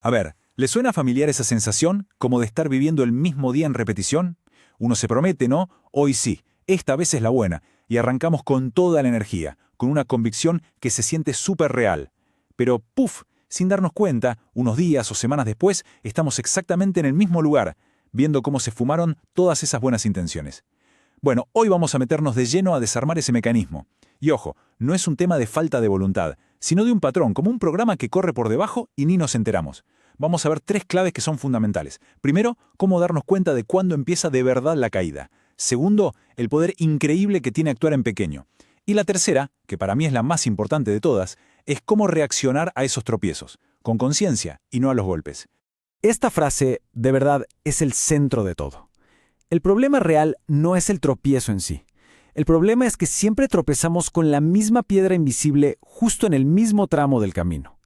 A ver, ¿le suena familiar esa sensación, como de estar viviendo el mismo día en repetición? Uno se promete, ¿no? Hoy sí, esta vez es la buena, y arrancamos con toda la energía, con una convicción que se siente súper real. Pero, ¡puf!, sin darnos cuenta, unos días o semanas después, estamos exactamente en el mismo lugar, viendo cómo se fumaron todas esas buenas intenciones. Bueno, hoy vamos a meternos de lleno a desarmar ese mecanismo. Y ojo, no es un tema de falta de voluntad, sino de un patrón, como un programa que corre por debajo y ni nos enteramos. Vamos a ver 3 claves que son fundamentales. Primero, cómo darnos cuenta de cuándo empieza de verdad la caída. Segundo, el poder increíble que tiene actuar en pequeño. Y la tercera, que para mí es la más importante de todas, es cómo reaccionar a esos tropiezos, con conciencia y no a los golpes. Esta frase, de verdad, es el centro de todo. El problema real no es el tropiezo en sí. El problema es que siempre tropezamos con la misma piedra invisible justo en el mismo tramo del camino.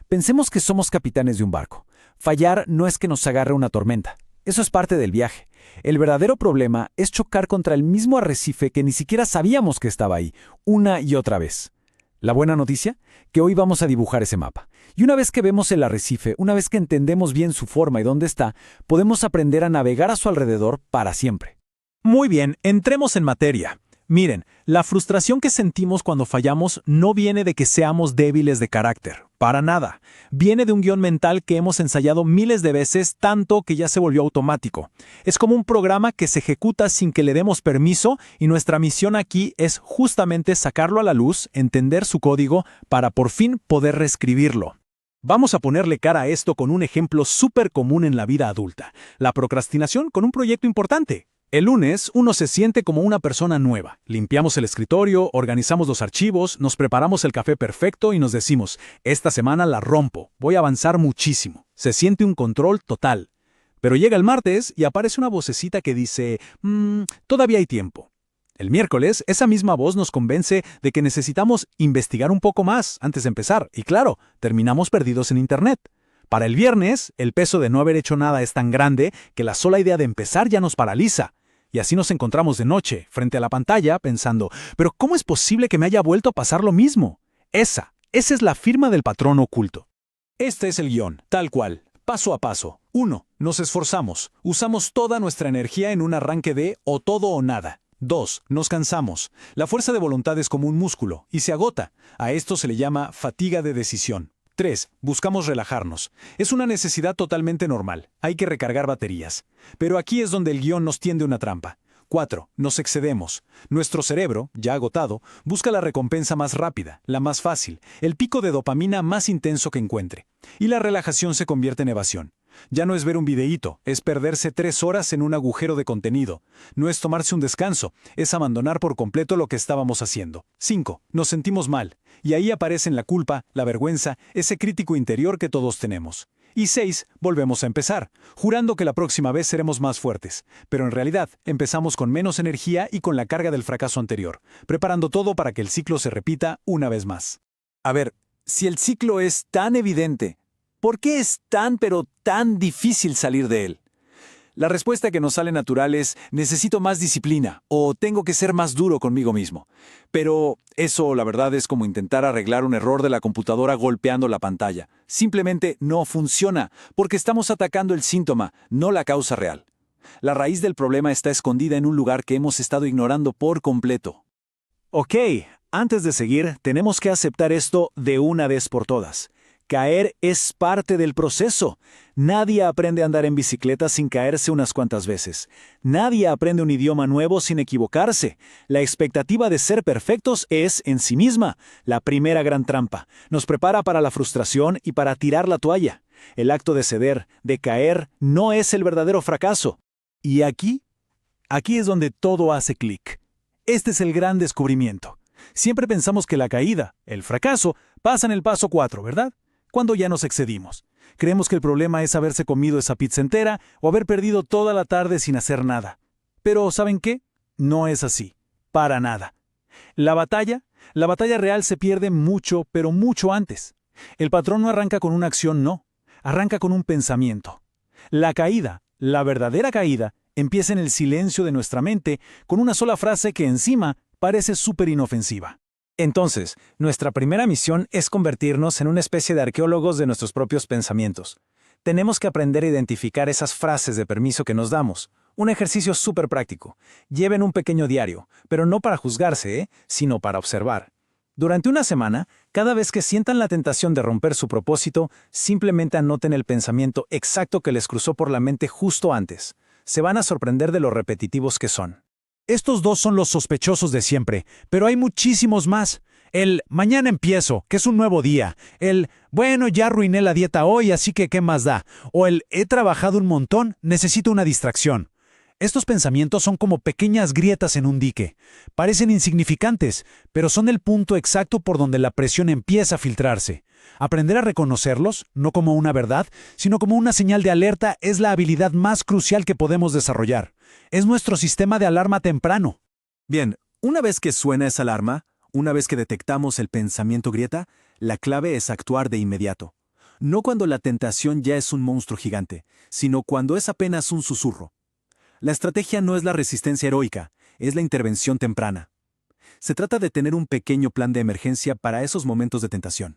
Pensemos que somos capitanes de un barco. Fallar no es que nos agarre una tormenta. Eso es parte del viaje. El verdadero problema es chocar contra el mismo arrecife que ni siquiera sabíamos que estaba ahí, una y otra vez. La buena noticia, que hoy vamos a dibujar ese mapa. Y una vez que vemos el arrecife, una vez que entendemos bien su forma y dónde está, podemos aprender a navegar a su alrededor para siempre. Muy bien, entremos en materia. Miren, la frustración que sentimos cuando fallamos no viene de que seamos débiles de carácter, para nada. Viene de un guión mental que hemos ensayado miles de veces, tanto que ya se volvió automático. Es como un programa que se ejecuta sin que le demos permiso y nuestra misión aquí es justamente sacarlo a la luz, entender su código, para por fin poder reescribirlo. Vamos a ponerle cara a esto con un ejemplo súper común en la vida adulta: la procrastinación con un proyecto importante. El lunes, uno se siente como una persona nueva. Limpiamos el escritorio, organizamos los archivos, nos preparamos el café perfecto y nos decimos, esta semana la rompo, voy a avanzar muchísimo. Se siente un control total. Pero llega el martes y aparece una vocecita que dice, todavía hay tiempo. El miércoles, esa misma voz nos convence de que necesitamos investigar un poco más antes de empezar. Y claro, terminamos perdidos en Internet. Para el viernes, el peso de no haber hecho nada es tan grande que la sola idea de empezar ya nos paraliza. Y así nos encontramos de noche, frente a la pantalla, pensando, ¿pero cómo es posible que me haya vuelto a pasar lo mismo? Esa es la firma del patrón oculto. Este es el guión, tal cual, paso a paso. 1. Nos esforzamos. Usamos toda nuestra energía en un arranque de o todo o nada. 2. Nos cansamos. La fuerza de voluntad es como un músculo y se agota. A esto se le llama fatiga de decisión. 3. Buscamos relajarnos. Es una necesidad totalmente normal. Hay que recargar baterías. Pero aquí es donde el guión nos tiende una trampa. 4. Nos excedemos. Nuestro cerebro, ya agotado, busca la recompensa más rápida, la más fácil, el pico de dopamina más intenso que encuentre. Y la relajación se convierte en evasión. Ya no es ver un videíto, es perderse 3 horas en un agujero de contenido. No es tomarse un descanso, es abandonar por completo lo que estábamos haciendo. 5. Nos sentimos mal. Y ahí aparecen la culpa, la vergüenza, ese crítico interior que todos tenemos. Y 6. Volvemos a empezar, jurando que la próxima vez seremos más fuertes. Pero en realidad, empezamos con menos energía y con la carga del fracaso anterior, preparando todo para que el ciclo se repita una vez más. A ver, si el ciclo es tan evidente, ¿por qué es tan pero tan difícil salir de él? La respuesta que nos sale natural es necesito más disciplina o tengo que ser más duro conmigo mismo. Pero eso, la verdad, es como intentar arreglar un error de la computadora golpeando la pantalla. Simplemente no funciona porque estamos atacando el síntoma, no la causa real. La raíz del problema está escondida en un lugar que hemos estado ignorando por completo. Ok, antes de seguir, tenemos que aceptar esto de una vez por todas. Caer es parte del proceso. Nadie aprende a andar en bicicleta sin caerse unas cuantas veces. Nadie aprende un idioma nuevo sin equivocarse. La expectativa de ser perfectos es, en sí misma, la primera gran trampa. Nos prepara para la frustración y para tirar la toalla. El acto de ceder, de caer, no es el verdadero fracaso. Y aquí es donde todo hace clic. Este es el gran descubrimiento. Siempre pensamos que la caída, el fracaso, pasa en el paso 4, ¿verdad? Cuando ya nos excedimos. Creemos que el problema es haberse comido esa pizza entera o haber perdido toda la tarde sin hacer nada. Pero, ¿saben qué? No es así. Para nada. La batalla real se pierde mucho, pero mucho antes. El patrón no arranca con una acción, no. Arranca con un pensamiento. La caída, la verdadera caída, empieza en el silencio de nuestra mente con una sola frase que encima parece súper inofensiva. Entonces, nuestra primera misión es convertirnos en una especie de arqueólogos de nuestros propios pensamientos. Tenemos que aprender a identificar esas frases de permiso que nos damos. Un ejercicio súper práctico. Lleven un pequeño diario, pero no para juzgarse, sino para observar. Durante una semana, cada vez que sientan la tentación de romper su propósito, simplemente anoten el pensamiento exacto que les cruzó por la mente justo antes. Se van a sorprender de lo repetitivos que son. Estos dos son los sospechosos de siempre, pero hay muchísimos más. El mañana empiezo, que es un nuevo día. El bueno, ya arruiné la dieta hoy, así que ¿qué más da? O el he trabajado un montón, necesito una distracción. Estos pensamientos son como pequeñas grietas en un dique. Parecen insignificantes, pero son el punto exacto por donde la presión empieza a filtrarse. Aprender a reconocerlos, no como una verdad, sino como una señal de alerta, es la habilidad más crucial que podemos desarrollar. Es nuestro sistema de alarma temprano. Bien, una vez que suena esa alarma, una vez que detectamos el pensamiento grieta, la clave es actuar de inmediato. No cuando la tentación ya es un monstruo gigante, sino cuando es apenas un susurro. La estrategia no es la resistencia heroica, es la intervención temprana. Se trata de tener un pequeño plan de emergencia para esos momentos de tentación.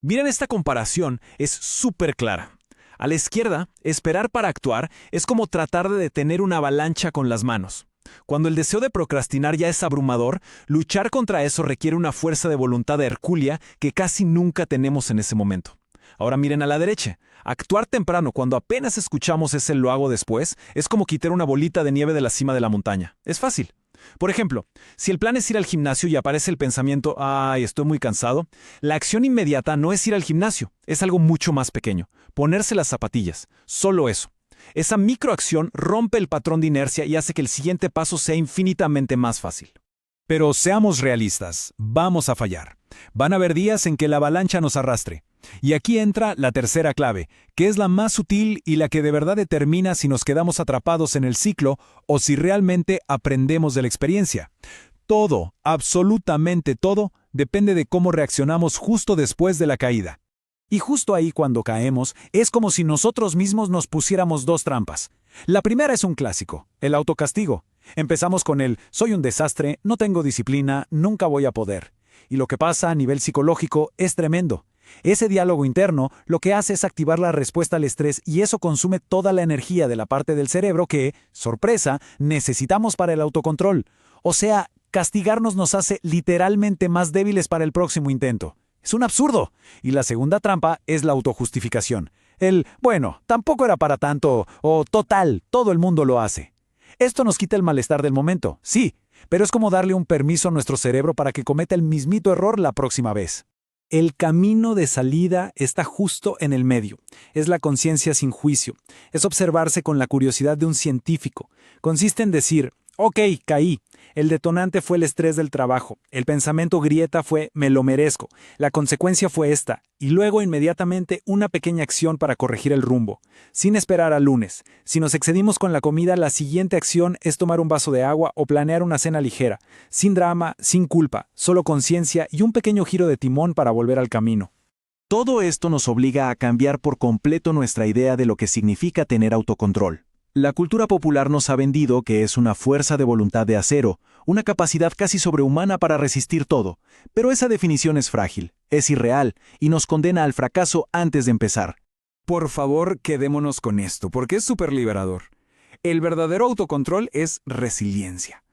Miren, esta comparación es súper clara. A la izquierda, esperar para actuar es como tratar de detener una avalancha con las manos. Cuando el deseo de procrastinar ya es abrumador, luchar contra eso requiere una fuerza de voluntad hercúlea que casi nunca tenemos en ese momento. Ahora miren a la derecha. Actuar temprano cuando apenas escuchamos ese lo hago después es como quitar una bolita de nieve de la cima de la montaña. Es fácil. Por ejemplo, si el plan es ir al gimnasio y aparece el pensamiento «ay, estoy muy cansado», la acción inmediata no es ir al gimnasio, es algo mucho más pequeño. Ponerse las zapatillas. Solo eso. Esa microacción rompe el patrón de inercia y hace que el siguiente paso sea infinitamente más fácil. Pero seamos realistas, vamos a fallar. Van a haber días en que la avalancha nos arrastre. Y aquí entra la tercera clave, que es la más sutil y la que de verdad determina si nos quedamos atrapados en el ciclo o si realmente aprendemos de la experiencia. Todo, absolutamente todo, depende de cómo reaccionamos justo después de la caída. Y justo ahí cuando caemos, es como si nosotros mismos nos pusiéramos dos trampas. La primera es un clásico, el autocastigo. Empezamos con el «soy un desastre, no tengo disciplina, nunca voy a poder». Y lo que pasa a nivel psicológico es tremendo. Ese diálogo interno lo que hace es activar la respuesta al estrés y eso consume toda la energía de la parte del cerebro que, sorpresa, necesitamos para el autocontrol. O sea, castigarnos nos hace literalmente más débiles para el próximo intento. Es un absurdo. Y la segunda trampa es la autojustificación. Bueno, tampoco era para tanto, o total, todo el mundo lo hace. Esto nos quita el malestar del momento, sí, pero es como darle un permiso a nuestro cerebro para que cometa el mismito error la próxima vez. El camino de salida está justo en el medio. Es la conciencia sin juicio. Es observarse con la curiosidad de un científico. Consiste en decir, ok, caí. El detonante fue el estrés del trabajo. El pensamiento grieta fue me lo merezco. La consecuencia fue esta. Y luego inmediatamente una pequeña acción para corregir el rumbo. Sin esperar al lunes. Si nos excedimos con la comida, la siguiente acción es tomar un vaso de agua o planear una cena ligera. Sin drama, sin culpa, solo conciencia y un pequeño giro de timón para volver al camino. Todo esto nos obliga a cambiar por completo nuestra idea de lo que significa tener autocontrol. La cultura popular nos ha vendido que es una fuerza de voluntad de acero, una capacidad casi sobrehumana para resistir todo, pero esa definición es frágil, es irreal y nos condena al fracaso antes de empezar. Por favor, quedémonos con esto, porque es súper liberador. El verdadero autocontrol es resiliencia.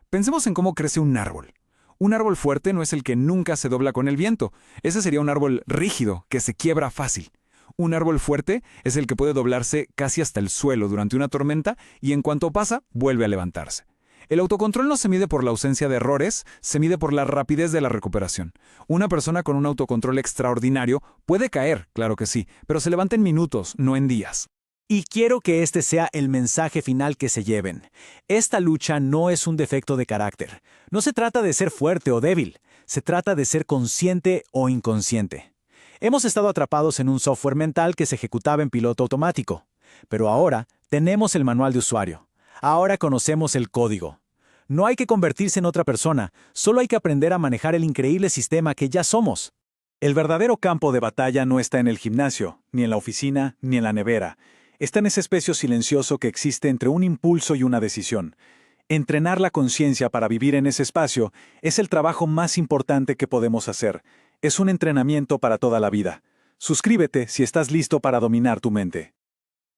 Pensemos en cómo crece un árbol. Un árbol fuerte no es el que nunca se dobla con el viento, ese sería un árbol rígido, que se quiebra fácil. Un árbol fuerte es el que puede doblarse casi hasta el suelo durante una tormenta y en cuanto pasa, vuelve a levantarse. El autocontrol no se mide por la ausencia de errores, se mide por la rapidez de la recuperación. Una persona con un autocontrol extraordinario puede caer, claro que sí, pero se levanta en minutos, no en días. Y quiero que este sea el mensaje final que se lleven. Esta lucha no es un defecto de carácter. No se trata de ser fuerte o débil, se trata de ser consciente o inconsciente. Hemos estado atrapados en un software mental que se ejecutaba en piloto automático. Pero ahora tenemos el manual de usuario. Ahora conocemos el código. No hay que convertirse en otra persona, solo hay que aprender a manejar el increíble sistema que ya somos. El verdadero campo de batalla no está en el gimnasio, ni en la oficina, ni en la nevera. Está en ese espacio silencioso que existe entre un impulso y una decisión. Entrenar la conciencia para vivir en ese espacio es el trabajo más importante que podemos hacer. Es un entrenamiento para toda la vida. Suscríbete si estás listo para dominar tu mente.